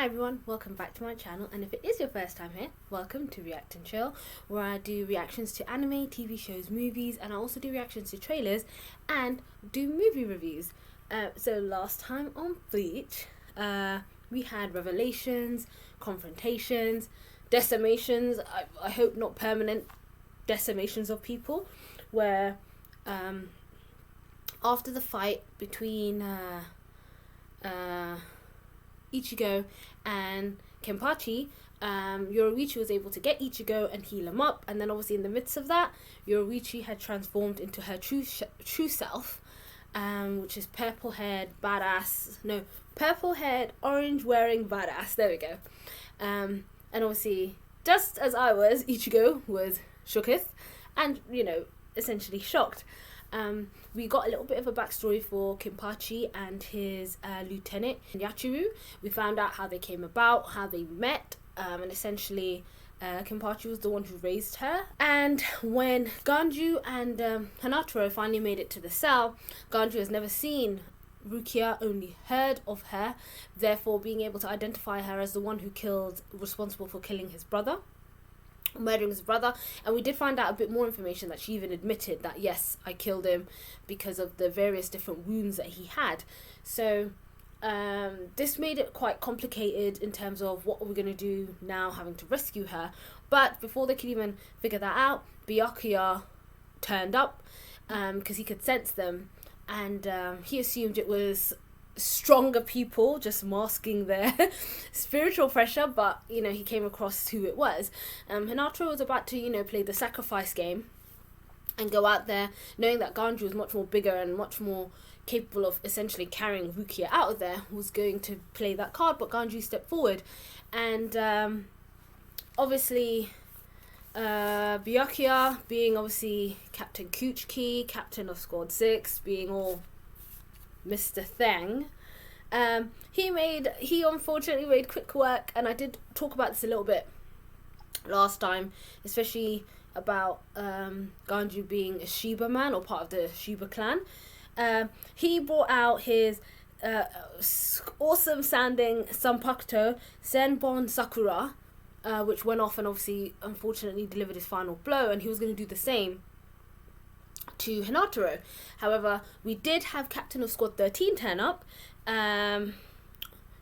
Hi everyone, welcome back to my channel, and if it is your first time here, welcome to React and Chill, where I do reactions to anime, TV shows, movies, and I also do reactions to trailers and do movie reviews. So last time on Bleach, we had revelations, confrontations, decimations, I hope not permanent decimations of people, where after the fight between Ichigo and Kenpachi, Yoruichi was able to get Ichigo and heal him up, and then obviously in the midst of that, Yoruichi had transformed into her true self, which is purple-haired, orange-wearing badass. There we go. And obviously, just as I was, Ichigo was shooketh and, essentially shocked. We got a little bit of a backstory for Kenpachi and his lieutenant Yachiru. We found out how they came about, how they met, and essentially Kenpachi was the one who raised her. And when Ganju and Hinataro finally made it to the cell, Ganju has never seen Rukia, only heard of her, therefore being able to identify her as the one responsible for killing his brother. Murdering his brother. And we did find out a bit more information that she even admitted that yes, I killed him because of the various different wounds that he had. So this made it quite complicated in terms of what we're going to do now, having to rescue her. But before they could even figure that out, Byakuya turned up because he could sense them, and he assumed it was stronger people just masking their spiritual pressure, but he came across who it was. Hinataro was about to play the sacrifice game and go out there knowing that Ganju was much more bigger and much more capable of essentially carrying Rukia out of there, was going to play that card, but Ganju stepped forward, and obviously Byakuya, being obviously Captain Kuchiki, captain of Squad 6, being all Mr. Thang, he unfortunately made quick work, and I did talk about this a little bit last time, especially about Ganju being a Shiba man, or part of the Shiba clan. He brought out his awesome sounding Sanpakuto, Senbon Sakura, which went off and obviously unfortunately delivered his final blow, and he was going to do the same to Hinataro. However, we did have Captain of Squad 13 turn up,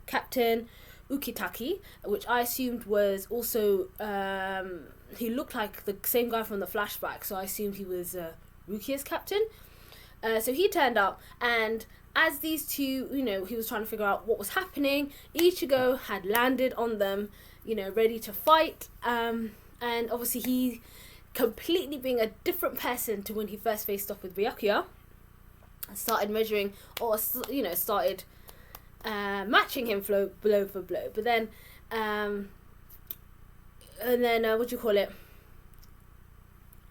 Captain Ukitaki, which I assumed was also, he looked like the same guy from the flashback, so I assumed he was Rukia's captain. So he turned up, and as these two, he was trying to figure out what was happening, Ichigo had landed on them, ready to fight, and obviously he, completely being a different person to when he first faced off with Byakuya, started measuring, or started matching him blow for blow. But then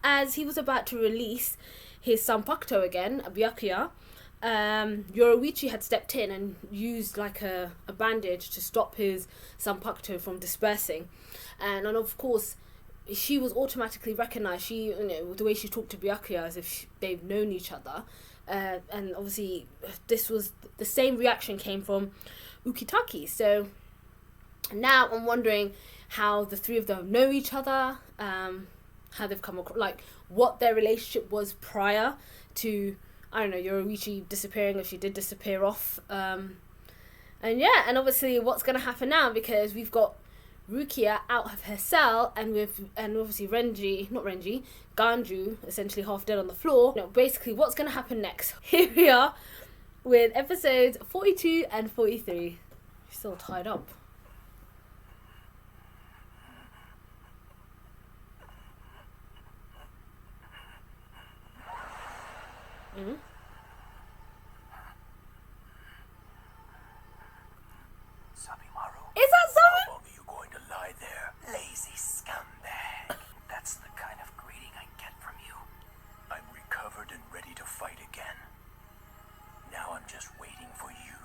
as he was about to release his Sanpakuto again, Byakuya, Yoruichi had stepped in and used like a bandage to stop his Sanpakuto from dispersing, and of course she was automatically recognized. She, the way she talked to Byakuya as if they've known each other, and obviously this was the same reaction came from Ukitaki. So now I'm wondering how the three of them know each other, how they've come across, like what their relationship was prior to, I don't know, Yoruichi disappearing, if she did disappear off, and obviously what's going to happen now, because we've got Rukia out of her cell, and obviously Ganju essentially half dead on the floor. Basically what's going to happen next. Here we are with episodes 42 and 43. She's still tied up. Is that so? How long are you going to lie there, lazy scumbag? That's the kind of greeting I get from you. I'm recovered and ready to fight again. Now I'm just waiting for you.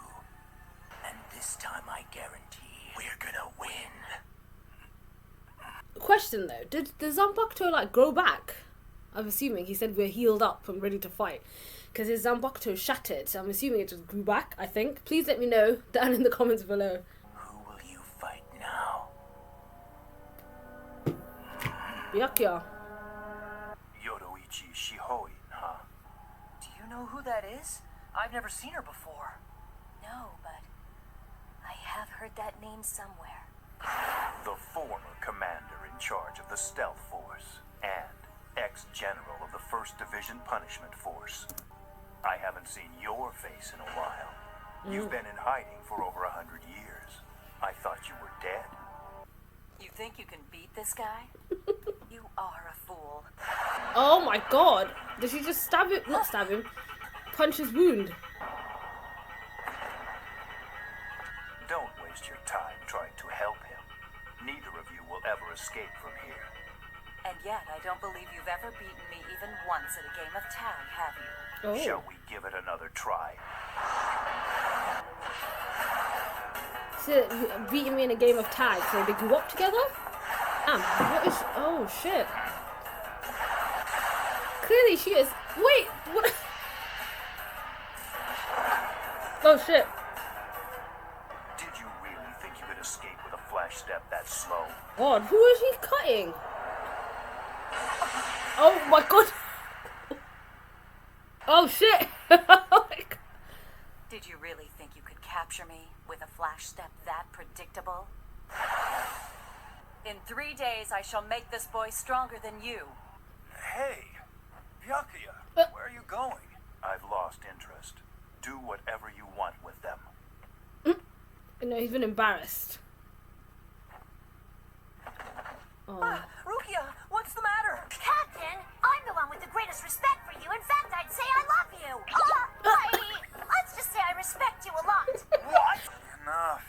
And this time I guarantee we're gonna win. Question though, did the Zanpakuto grow back? I'm assuming he said we're healed up and ready to fight, because his Zanpakuto shattered, so I'm assuming it just grew back, I think. Please let me know down in the comments below. Who will you Byakuya. Yoroichi Shihoin, huh? Do you know who that is? I've never seen her before. No, but I have heard that name somewhere. The former commander in charge of the Stealth Force and ex-general of the 1st Division Punishment Force. I haven't seen your face in a while. You've been in hiding for over 100 years. I thought you were dead. You think you can beat this guy? You are a fool. Oh my god! Did she just stab him? Not stab him. Punch his wound. Don't waste your time trying to help him. Neither of you will ever escape from here. And yet, I don't believe you've ever beaten me even once at a game of tag, have you? Oh. Shall we give it another try? So, beating me in a game of tag, so they grew up together? What is... Oh, shit. Clearly she is... Wait, what... Oh, shit. Did you really think you could escape with a flash step that slow? God, who is he cutting? Oh my god. Oh shit. Oh my god. Did you really think you could capture me with a flash step that predictable? In 3 days, I shall make this boy stronger than you. Hey, Byakuya, where are you going? I've lost interest. Do whatever you want with them. No, he's been embarrassed. Oh. Rukia, what's the matter? Captain, I'm the one with the greatest respect for you. In fact, I'd say I love you. Let's just say I respect you a lot. What? Enough.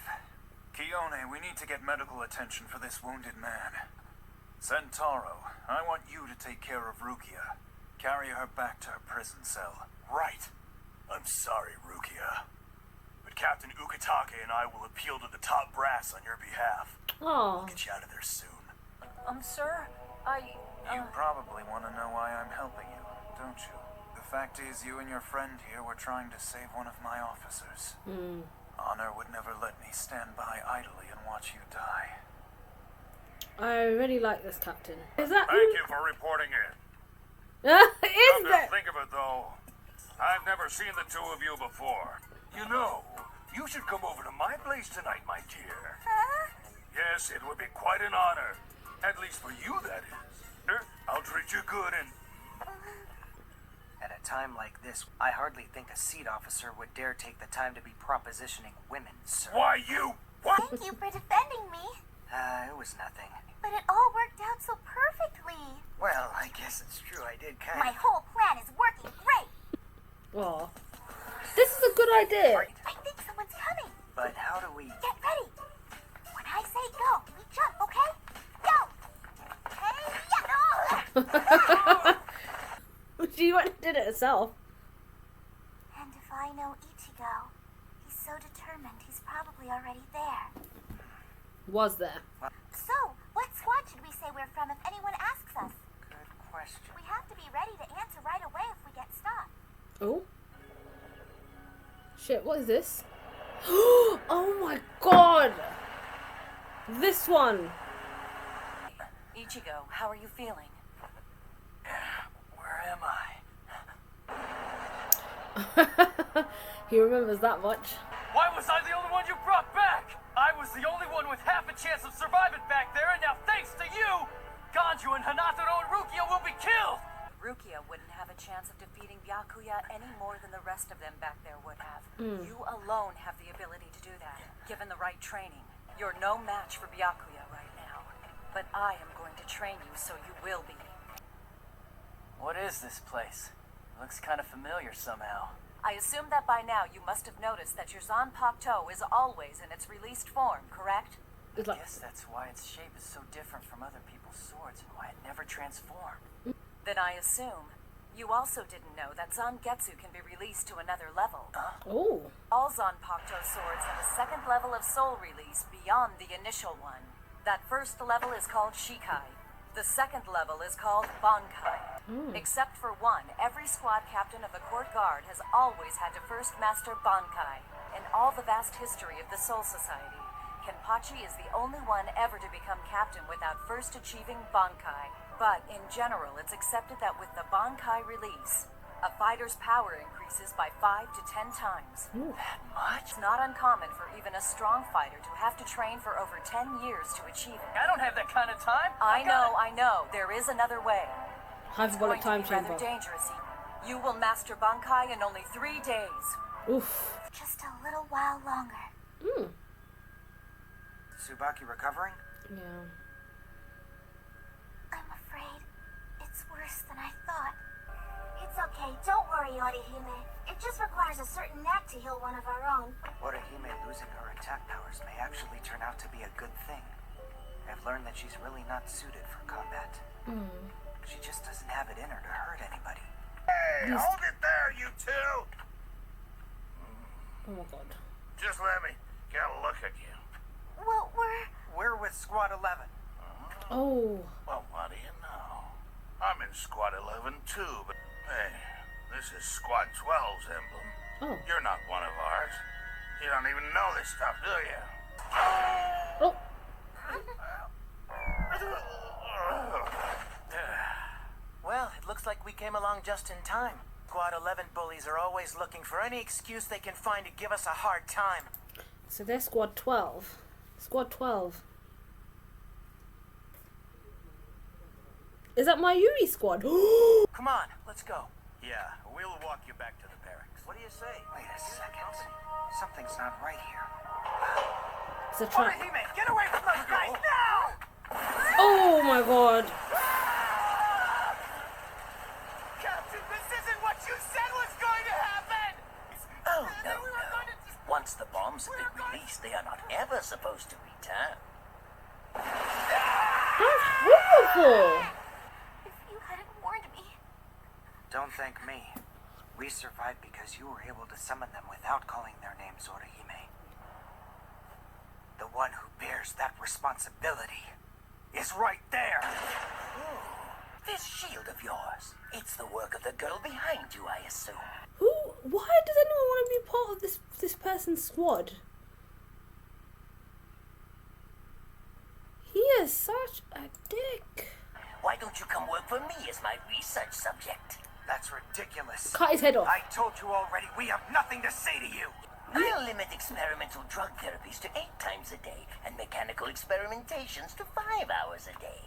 Kione, we need to get medical attention for this wounded man. Centauro, I want you to take care of Rukia. Carry her back to her prison cell. Right. I'm sorry, Rukia. But Captain Ukitake and I will appeal to the top brass on your behalf. Oh. We'll get you out of there soon. Sir, You probably want to know why I'm helping you, don't you? The fact is, you and your friend here were trying to save one of my officers. Honor would never let me stand by idly and watch you die. I really like this captain. Is that Thank you for reporting in. Is Come to that? think of it, though, I've never seen the two of you before. You know, you should come over to my place tonight, my dear. Yes, it would be quite an honor. At least for you, that is. I'll treat you good and... At a time like this, I hardly think a seat officer would dare take the time to be propositioning women, sir. Why you? What? Thank you for defending me. It was nothing. But it all worked out so perfectly. Well, I guess it's true. I did kind My whole plan is working great. Oh. This is a good idea. I think someone's coming. But how do we... Get ready. When I say go, we jump, okay? Go. Hey, yeah, She went and did it herself. And if I know Ichigo, he's so determined he's probably already there. Was there? So, what squad should we say we're from if anyone asks us? Good question. We have to be ready to answer right away if we get stopped. Oh. Shit, what is this? Oh my god! This one! Ichigo, how are you feeling? Where am I? He remembers that much. Why was I the only one you brought back? I was the only one with half a chance of surviving back there, and now thanks to you, Ganju and Hanataro and Rukia will be killed! Rukia wouldn't have a chance of defeating Byakuya any more than the rest of them back there would have. You alone have the ability to do that, given the right training. You're no match for Byakuya right now, but I am going to train you so you will be. What is this place? It looks kind of familiar somehow. I assume that by now you must have noticed that your Zanpakuto is always in its released form, correct? It's I like, guess that's why its shape is so different from other people's swords and why it never transformed. Then I assume you also didn't know that Zangetsu can be released to another level. oh. All Zanpakuto swords have a second level of soul release beyond the initial one. That first level is called Shikai. The second level is called Bankai. Except for one, every squad captain of the court guard has always had to first master Bankai. In all the vast history of the Soul Society, Kenpachi is the only one ever to become captain without first achieving Bankai. But in general, it's accepted that with the Bankai release, a fighter's power increases by 5 to 10 times. That much? It's not uncommon for even a strong fighter to have to train for over 10 years to achieve it. I don't have that kind of time. I know. There is another way. Hyperbolic time It's going to be chamber. rather dangerous. You will master Bankai in only 3 days. Oof. Just a little while longer. Tsubaki recovering? Yeah. I'm afraid it's worse than I thought. It's okay, don't worry, Orihime. It just requires a certain knack to heal one of our own. Orihime losing her attack powers may actually turn out to be a good thing. I've learned that she's really not suited for combat. She just doesn't have it in her to hurt anybody. Hey, hold it there, you two! Oh my god. Just let me get a look at you. Well, We're with Squad 11. Oh. Well, what do you know? I'm in Squad 11 too, but hey, this is Squad 12's emblem. Oh. You're not one of ours. You don't even know this stuff, do you? Oh. Well, it looks like we came along just in time. Squad 11 bullies are always looking for any excuse they can find to give us a hard time. So they're Squad 12. Squad 12. Is that Mayuri squad? Come on, let's go. Yeah, we'll walk you back to the barracks. What do you say? Wait a second. Something's not right here. It's a trap. Orihime, get away from those guys now! Oh my god. Captain, this isn't what you said was going to happen! Oh, no. Once the bombs have been released, they are not ever supposed to return. That's horrible. if you hadn't warned me. Don't thank me. We survived because you were able to summon them without calling their names, Orihime. The one who bears that responsibility is right there. This shield of yours, it's the work of the girl behind you, I assume. Who? Why does anyone want to be part of this person's squad? He is such a dick. Why don't you come work for me as my research subject? That's ridiculous. Cut his head off. I told you already, we have nothing to say to you. I'll limit experimental drug therapies to 8 times a day and mechanical experimentations to 5 hours a day.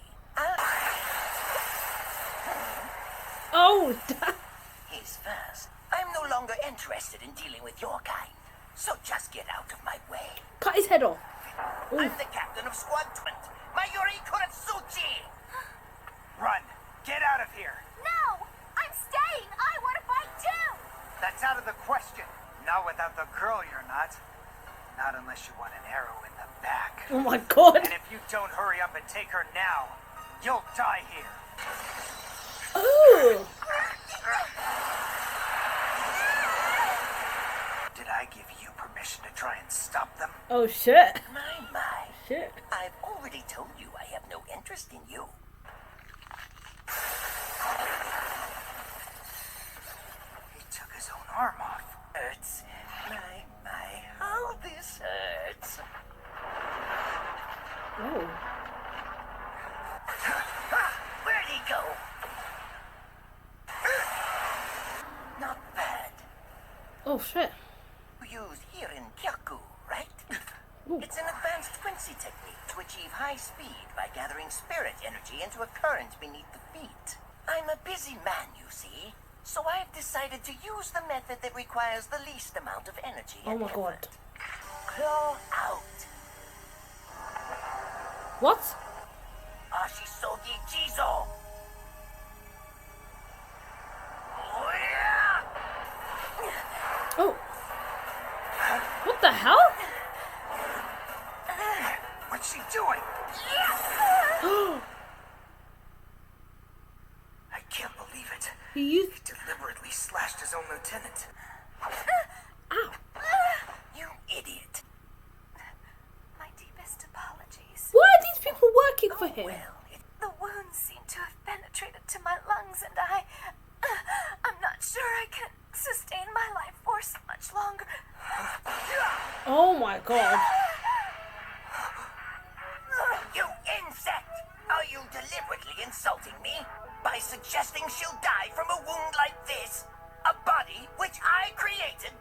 Oh, He's fast. I'm no longer interested in dealing with your kind. So just get out of my way. cut his head off. I'm the captain of Squad 20, Mayuri Kuratsuchi! Run. Get out of here. No! I'm staying! I want to fight too! That's out of the question. Not without the girl, you're not. Not unless you want an arrow in the back. Oh my god. And if you don't hurry up and take her now, you'll die here. Oh. Did I give you permission to try and stop them? Oh shit. My. Shit. I've already told you I have no interest in you. He took his own arm off. Hurts. My. How this hurts. Oh. Where'd he go? Not bad. Oh shit. Used here in Kyaku, right? Ooh. It's an advanced Quincy technique to achieve high speed by gathering spirit energy into a current beneath the feet. I'm a busy man, you see, so I've decided to use the method that requires the least amount of energy. Oh and my god. effort. Claw out. What? Ashisogi Jizo. Oh. What the hell? What's she doing? I can't believe it. He used. He deliberately slashed his own lieutenant. Ow. You idiot. My deepest apologies. Why are these people working for him? Well, The wounds seem to have penetrated to my lungs, and I'm not sure I can sustain my life force much longer. Oh my god. by suggesting she'll die from a wound like this? A body which I created?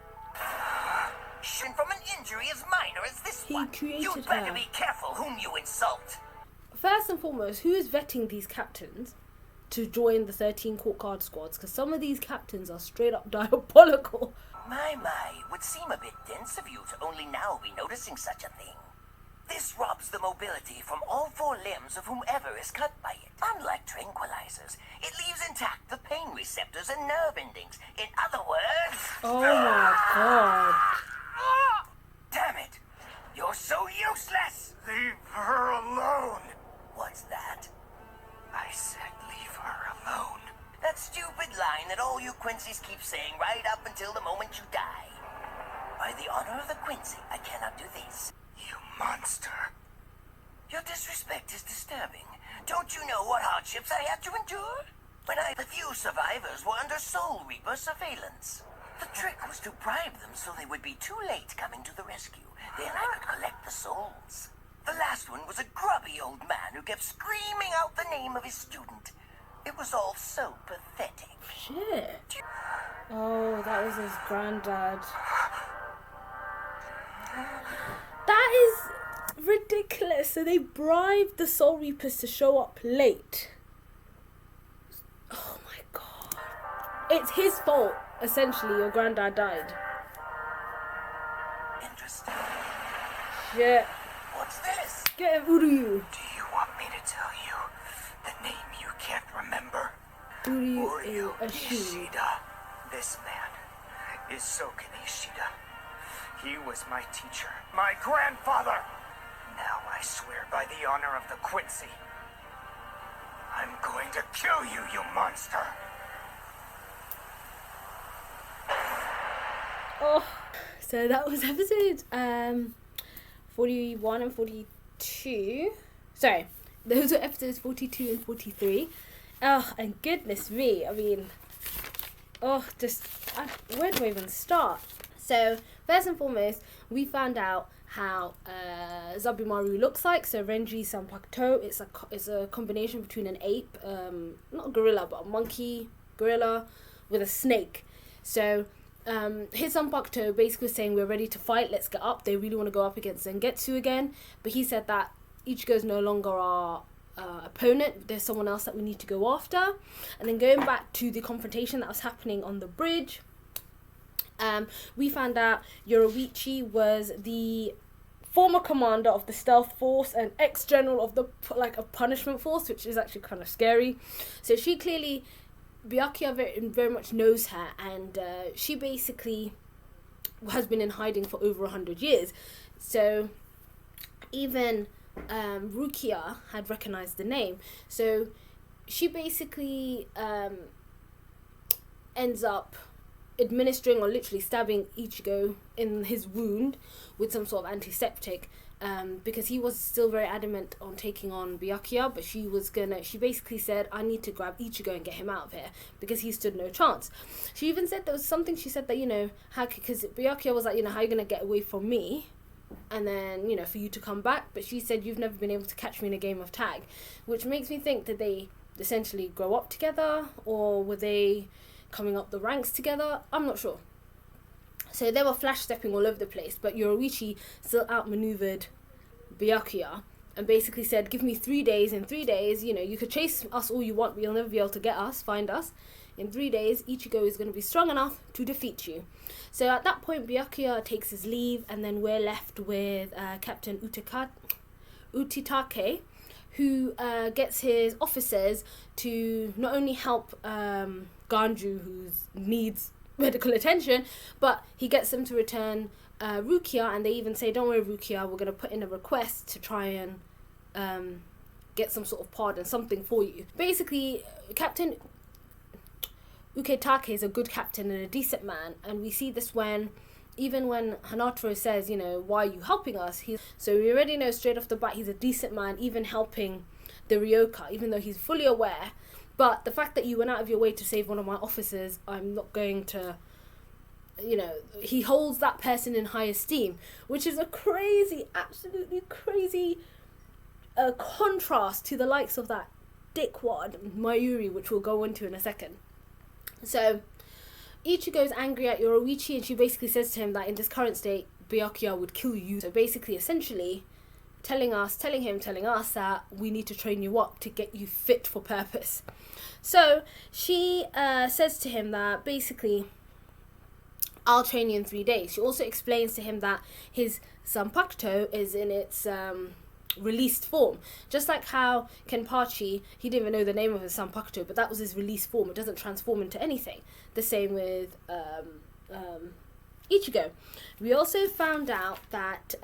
From an injury as minor as this He one. created You'd better her. be careful whom you insult. First and foremost, who is vetting these captains to join the 13 court guard squads? Because some of these captains are straight up diabolical. My, would seem a bit dense of you to only now be noticing such a thing. This robs the mobility from all 4 limbs of whomever is cut by it. Unlike tranquilizers, it leaves intact the pain receptors and nerve endings. In other words... Oh my god. Damn it! You're so useless! Leave her alone. What's that? I said leave her alone. That stupid line that all you Quincy's keep saying right up until the moment you die. By the honor of the Quincy, I cannot do this. You monster. Your disrespect is disturbing. Don't you know what hardships I had to endure? The few survivors were under Soul Reaper surveillance. The trick was to bribe them so they would be too late coming to the rescue. Then I could collect the souls. The last one was a grubby old man who kept screaming out the name of his student. It was all so pathetic. Shit. Oh, that was his granddad. That is ridiculous. So they bribed the Soul Reapers to show up late. Oh my god. It's his fault, essentially. Your granddad died. Interesting. Shit. What's this? Get him, Uryu. Do you want me to tell you the name you can't remember? Uryu Ishii. Ishida. This man is Soken Ishida. He was my teacher, my grandfather. Now I swear by the honor of the Quincy, I'm going to kill you, you monster. Oh, so that was episode 41 and 42. Sorry, those were episodes 42 and 43. Oh, and goodness me, I mean, where do I even start? So, first and foremost, we found out how Zabumaru looks like. So, Renji Sanpakuto, it's a combination between an ape, not a gorilla, but a monkey gorilla with a snake. So, his Sanpakuto basically was saying, we're ready to fight, let's get up. They really want to go up against Zangetsu again. But he said that Ichigo is no longer our opponent. There's someone else that we need to go after. And then going back to the confrontation that was happening on the bridge, we found out Yoruichi was the former commander of the stealth force and ex-general of the a punishment force, which is actually kind of scary. So she clearly, Byakuya very much knows her, and she basically has been in hiding for over 100 years. So even Rukia had recognized the name. So she basically ends up administering or literally stabbing Ichigo in his wound with some sort of antiseptic, because he was still very adamant on taking on Byakuya, but she basically said, I need to grab Ichigo and get him out of here because he stood no chance. She even said there was something, she said that, because Byakuya was like, how are you going to get away from me? And then, for you to come back. But she said, you've never been able to catch me in a game of tag, which makes me think, did they essentially grow up together, or were they coming up the ranks together? I'm not sure. So they were flash stepping all over the place, but Yoruichi still outmaneuvered Byakuya and basically said, give me 3 days. In 3 days, you could chase us all you want, but you'll never be able to find us. In 3 days, Ichigo is going to be strong enough to defeat you. So at that point, Byakuya takes his leave, and then we're left with Captain Utitake, who gets his officers to not only help Ganju, who needs medical attention, but he gets them to return Rukia, and they even say, don't worry Rukia, we're going to put in a request to try and get some sort of pardon, something for you. Basically, Captain Uketake is a good captain and a decent man, and we see this even when Hanataro says, why are you helping us? So we already know straight off the bat he's a decent man, even helping the Ryoka, even though he's fully aware. But the fact that you went out of your way to save one of my officers, I'm not going to, he holds that person in high esteem, which is a crazy, absolutely crazy contrast to the likes of that dickwad Mayuri, which we'll go into in a second. So Ichigo's angry at Yoruichi, and she basically says to him that in this current state, Byakuya would kill you. So basically, essentially, telling us that we need to train you up to get you fit for purpose. So she says to him that basically, I'll train you in 3 days. She also explains to him that his Zanpakuto is in its released form. Just like how Kenpachi, he didn't even know the name of his Zanpakuto, but that was his released form. It doesn't transform into anything. The same with Ichigo. We also found out that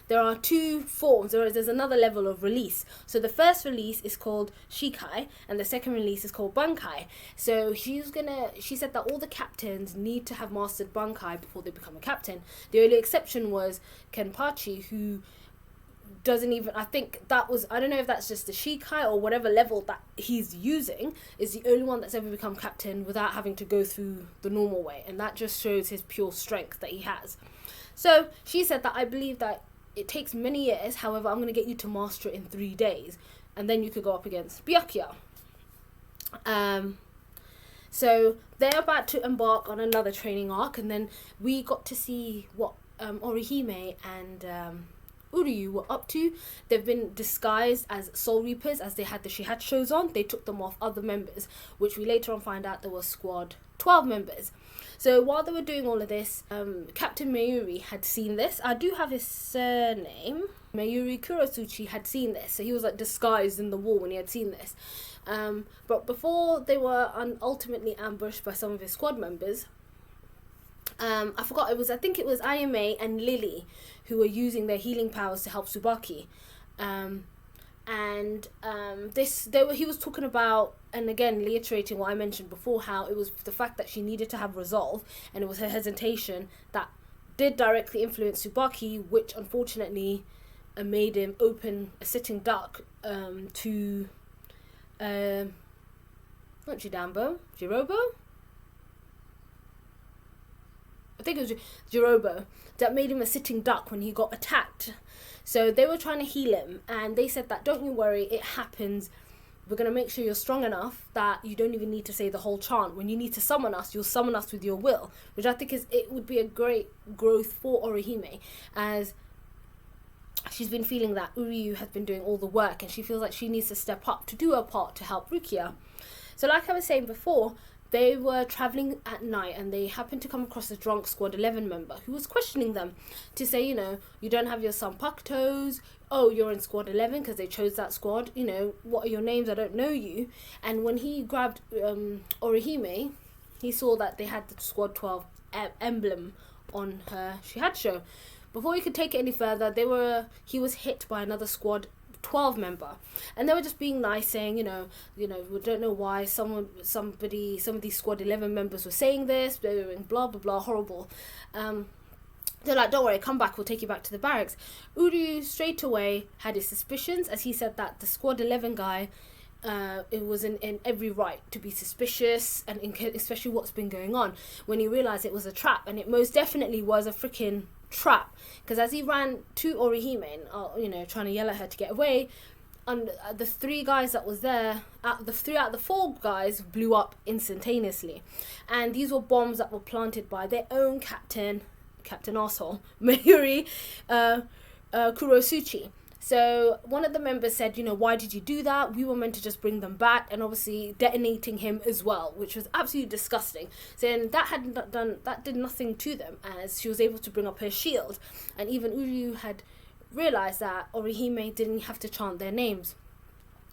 there are 2 forms. There's another level of release. So the first release is called Shikai, and the second release is called Bankai. So she said that all the captains need to have mastered Bankai before they become a captain. The only exception was Kenpachi, who doesn't even, I don't know if that's just the Shikai or whatever level that he's using, is the only one that's ever become captain without having to go through the normal way. And that just shows his pure strength that he has. So she said that I believe that it takes many years, however, I'm going to get you to master it in 3 days, and then you could go up against Byakuya. So they're about to embark on another training arc, and then we got to see what Orihime and Uryu were up to. They've been disguised as Soul Reapers, as they had the Shihatshos on. They took them off other members, which we later on find out there was squad 12 members. So while they were doing all of this, Captain Mayuri had seen this. I do have his surname. Mayuri Kurosuchi had seen this. So he was like disguised in the wall when he had seen this. But before they were ultimately ambushed by some of his squad members, I think it was Ayame and Lily who were using their healing powers to help Tsubaki. He was talking about, and again reiterating what I mentioned before, how it was the fact that she needed to have resolve, and it was her hesitation that did directly influence Tsubaki, which unfortunately made him open a sitting duck to not Jirobo? I think it was Jirobo, that made him a sitting duck when he got attacked. So they were trying to heal him, and they said that, don't you worry, it happens. We're going to make sure you're strong enough that you don't even need to say the whole chant. When you need to summon us, you'll summon us with your will, which I think it would be a great growth for Orihime, as she's been feeling that Uryu has been doing all the work, and she feels like she needs to step up to do her part to help Rukia. So like I was saying before, they were travelling at night, and they happened to come across a drunk Squad 11 member who was questioning them to say, you don't have your Zanpakutos. Oh, you're in Squad 11 because they chose that squad. What are your names? I don't know you. And when he grabbed Orihime, he saw that they had the Squad 12 emblem on her Shihacho. Before he could take it any further, he was hit by another Squad 12 member, and they were just being nice, saying, we don't know why some of these Squad 11 members were saying this, they were doing blah blah blah, horrible. They're like, don't worry, come back, we'll take you back to the barracks. Uryu straight away had his suspicions, as he said that the Squad 11 guy, it was in every right to be suspicious, and especially what's been going on, when he realised it was a trap, and it most definitely was a freaking trap, because as he ran to Orihime, trying to yell at her to get away, and the 3 guys that was there, the 3 out of the 4 guys blew up instantaneously, and these were bombs that were planted by their own captain arsehole, Mayuri Kurosuchi. So one of the members said, why did you do that? We were meant to just bring them back, and obviously detonating him as well, which was absolutely disgusting. Saying that did nothing to them, as she was able to bring up her shield, and even Uryu had realized that Orihime didn't have to chant their names.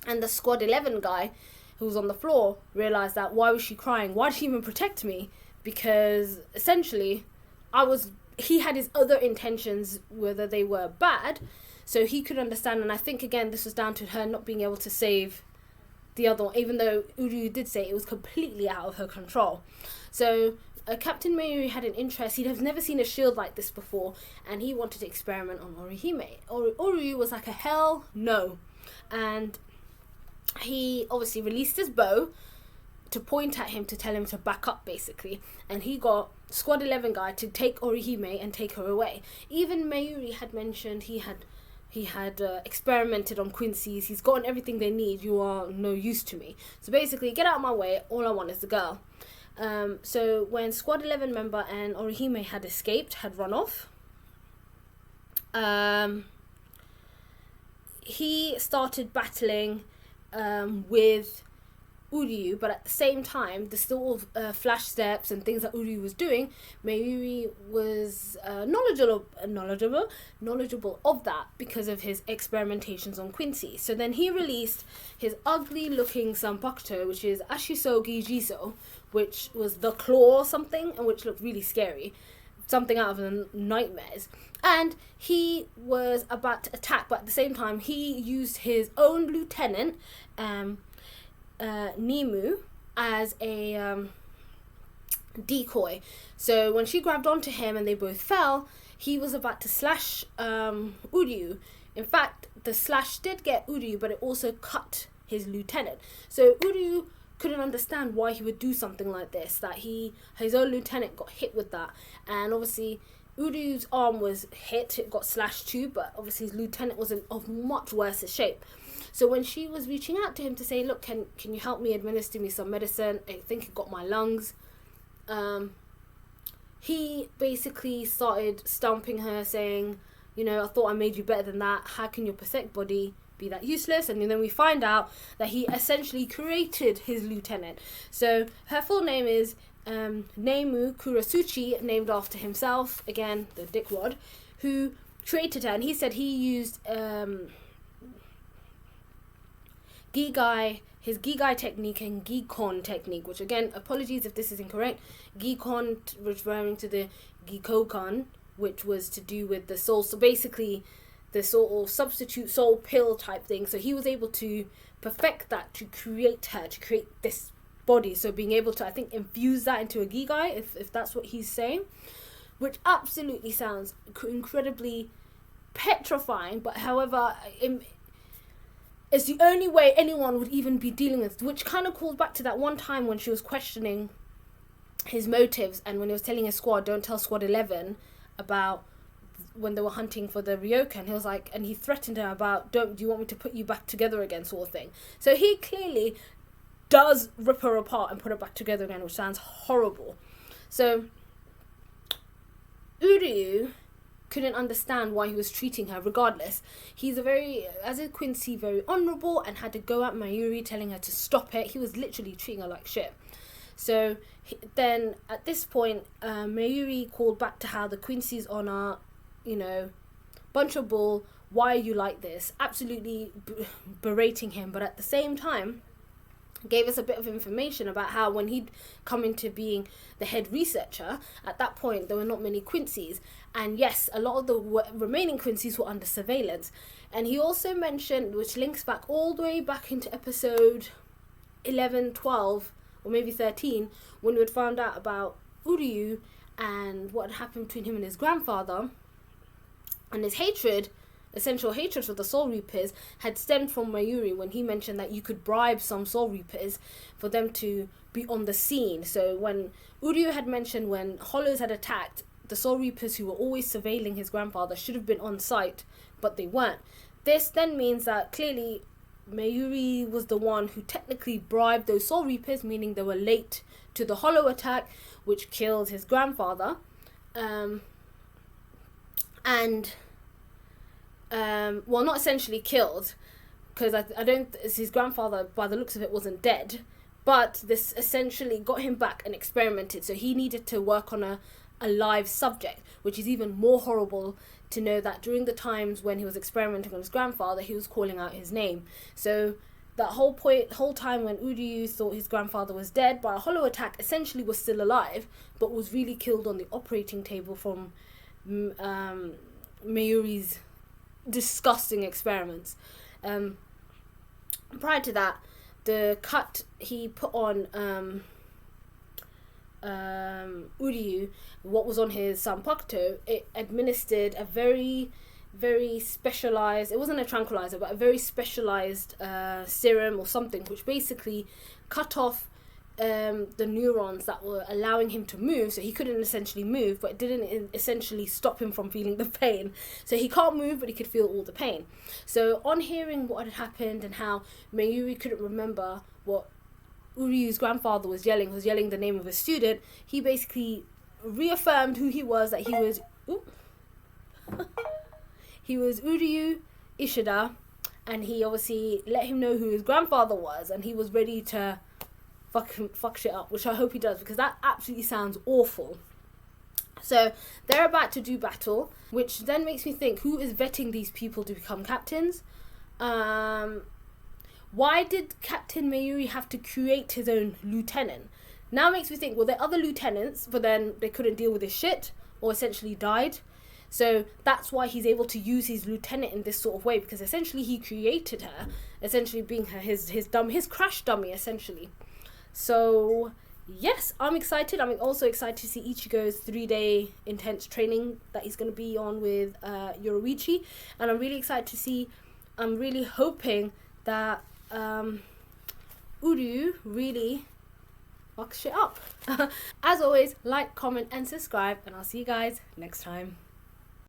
And the Squad 11 guy, who was on the floor, realized that, why was she crying? Why did she even protect me? Because essentially, he had his other intentions, whether they were bad. So he could understand, and I think, again, this was down to her not being able to save the other one, even though Uryu did say it was completely out of her control. So Captain Mayuri had an interest. He'd have never seen a shield like this before, and he wanted to experiment on Orihime. Uryu was like, a hell no. And he obviously released his bow to point at him, to tell him to back up, basically. And he got Squad 11 guy to take Orihime and take her away. Even Mayuri had mentioned he had he had experimented on Quincy's. He's gotten everything they need. You are no use to me. So basically, get out of my way. All I want is the girl. So when Squad 11 member and Orihime had escaped, had run off, he started battling with Uryu, but at the same time, the still flash steps and things that Uryu was doing, Mayuri was knowledgeable of that because of his experimentations on Quincy. So then he released his ugly-looking Sanpakuto, which is Ashisogi Jiso, which was the claw or something, and which looked really scary. Something out of the nightmares. And he was about to attack, but at the same time, he used his own lieutenant, Nemu, as a decoy. So when she grabbed onto him and they both fell, he was about to slash Uryu. In fact, the slash did get Uryu, but it also cut his lieutenant. So Uryu couldn't understand why he would do something like this, that his own lieutenant got hit with that. And obviously Uryu's arm was hit, it got slashed too, but obviously his lieutenant was in of much worse shape. So when she was reaching out to him to say, look, can you help me administer me some medicine? I think it got my lungs. He basically started stomping her, saying, you know, I thought I made you better than that. How can your pathetic body be that useless? And then we find out that he essentially created his lieutenant. So her full name is Nemu Kurasuchi, named after himself, again, the dickwad, who created her. And he said he used his Gigai technique and Gikon technique, which again, apologies if this is incorrect. Gikon referring to the Gikokan, which was to do with the soul. So basically, the sort of substitute soul pill type thing. So he was able to perfect that to create her, to create this body. So being able to, I think, infuse that into a Gigai, if that's what he's saying, which absolutely sounds incredibly petrifying. But however, it's the only way anyone would even be dealing with, which kind of calls back to that one time when she was questioning his motives, and when he was telling his squad, don't tell Squad 11 about when they were hunting for the Ryokan, and he was like, and he threatened her about, do you want me to put you back together again, sort of thing. So he clearly does rip her apart and put her back together again, which sounds horrible. So Uryu couldn't understand why he was treating her. Regardless, he's as a Quincy, very honourable, and had to go at Mayuri telling her to stop it. He was literally treating her like shit. So then at this point, Mayuri called back to how the Quincy's honour, you know, bunch of bull, why are you like this? Absolutely berating him, but at the same time gave us a bit of information about how when he'd come into being the head researcher, at that point there were not many Quincy's, and yes, a lot of the remaining Quincy's were under surveillance. And he also mentioned, which links back all the way back into episode 11, 12, or maybe 13, when we had found out about Uryu and what had happened between him and his grandfather, and his essential hatred for the Soul Reapers had stemmed from Mayuri, when he mentioned that you could bribe some Soul Reapers for them to be on the scene. So when Uryu had mentioned when Hollows had attacked, the Soul Reapers who were always surveilling his grandfather should have been on site, but they weren't. This then means that clearly Mayuri was the one who technically bribed those Soul Reapers, meaning they were late to the Hollow attack, which killed his grandfather. Well, not essentially killed, because I don't, his grandfather, by the looks of it, wasn't dead, but this essentially got him back and experimented. So he needed to work on a live subject, which is even more horrible to know that during the times when he was experimenting on his grandfather, he was calling out his name. So that whole time when Uryu thought his grandfather was dead by a Hollow attack, essentially was still alive, but was really killed on the operating table from Mayuri's disgusting experiments. Prior to that, the cut he put on Uryu, what was on his Sanpakuto, it administered a very, very specialized, it wasn't a tranquilizer, but a very specialized serum or something, which basically cut off the neurons that were allowing him to move, so he couldn't essentially move, but it didn't essentially stop him from feeling the pain. So he can't move, but he could feel all the pain. So on hearing what had happened and how Mayuri couldn't remember what Uryu's grandfather was yelling the name of a student, he basically reaffirmed who he was, that he was he was Uryu Ishida, and he obviously let him know who his grandfather was, and he was ready to fuck shit up, which I hope he does, because that absolutely sounds awful. So they're about to do battle, which then makes me think, who is vetting these people to become captains? Why did Captain Mayuri have to create his own lieutenant? Now makes me think, well, there are other lieutenants, but then they couldn't deal with his shit, or essentially died. So that's why he's able to use his lieutenant in this sort of way, because essentially he created her, essentially being her his crash dummy, essentially. So yes, I'm excited. I'm also excited to see Ichigo's 3-day intense training that he's going to be on with Yoruichi, and I'm really excited to see. I'm really hoping that Uryu really fucks shit up. As always, like, comment and subscribe, and I'll see you guys next time.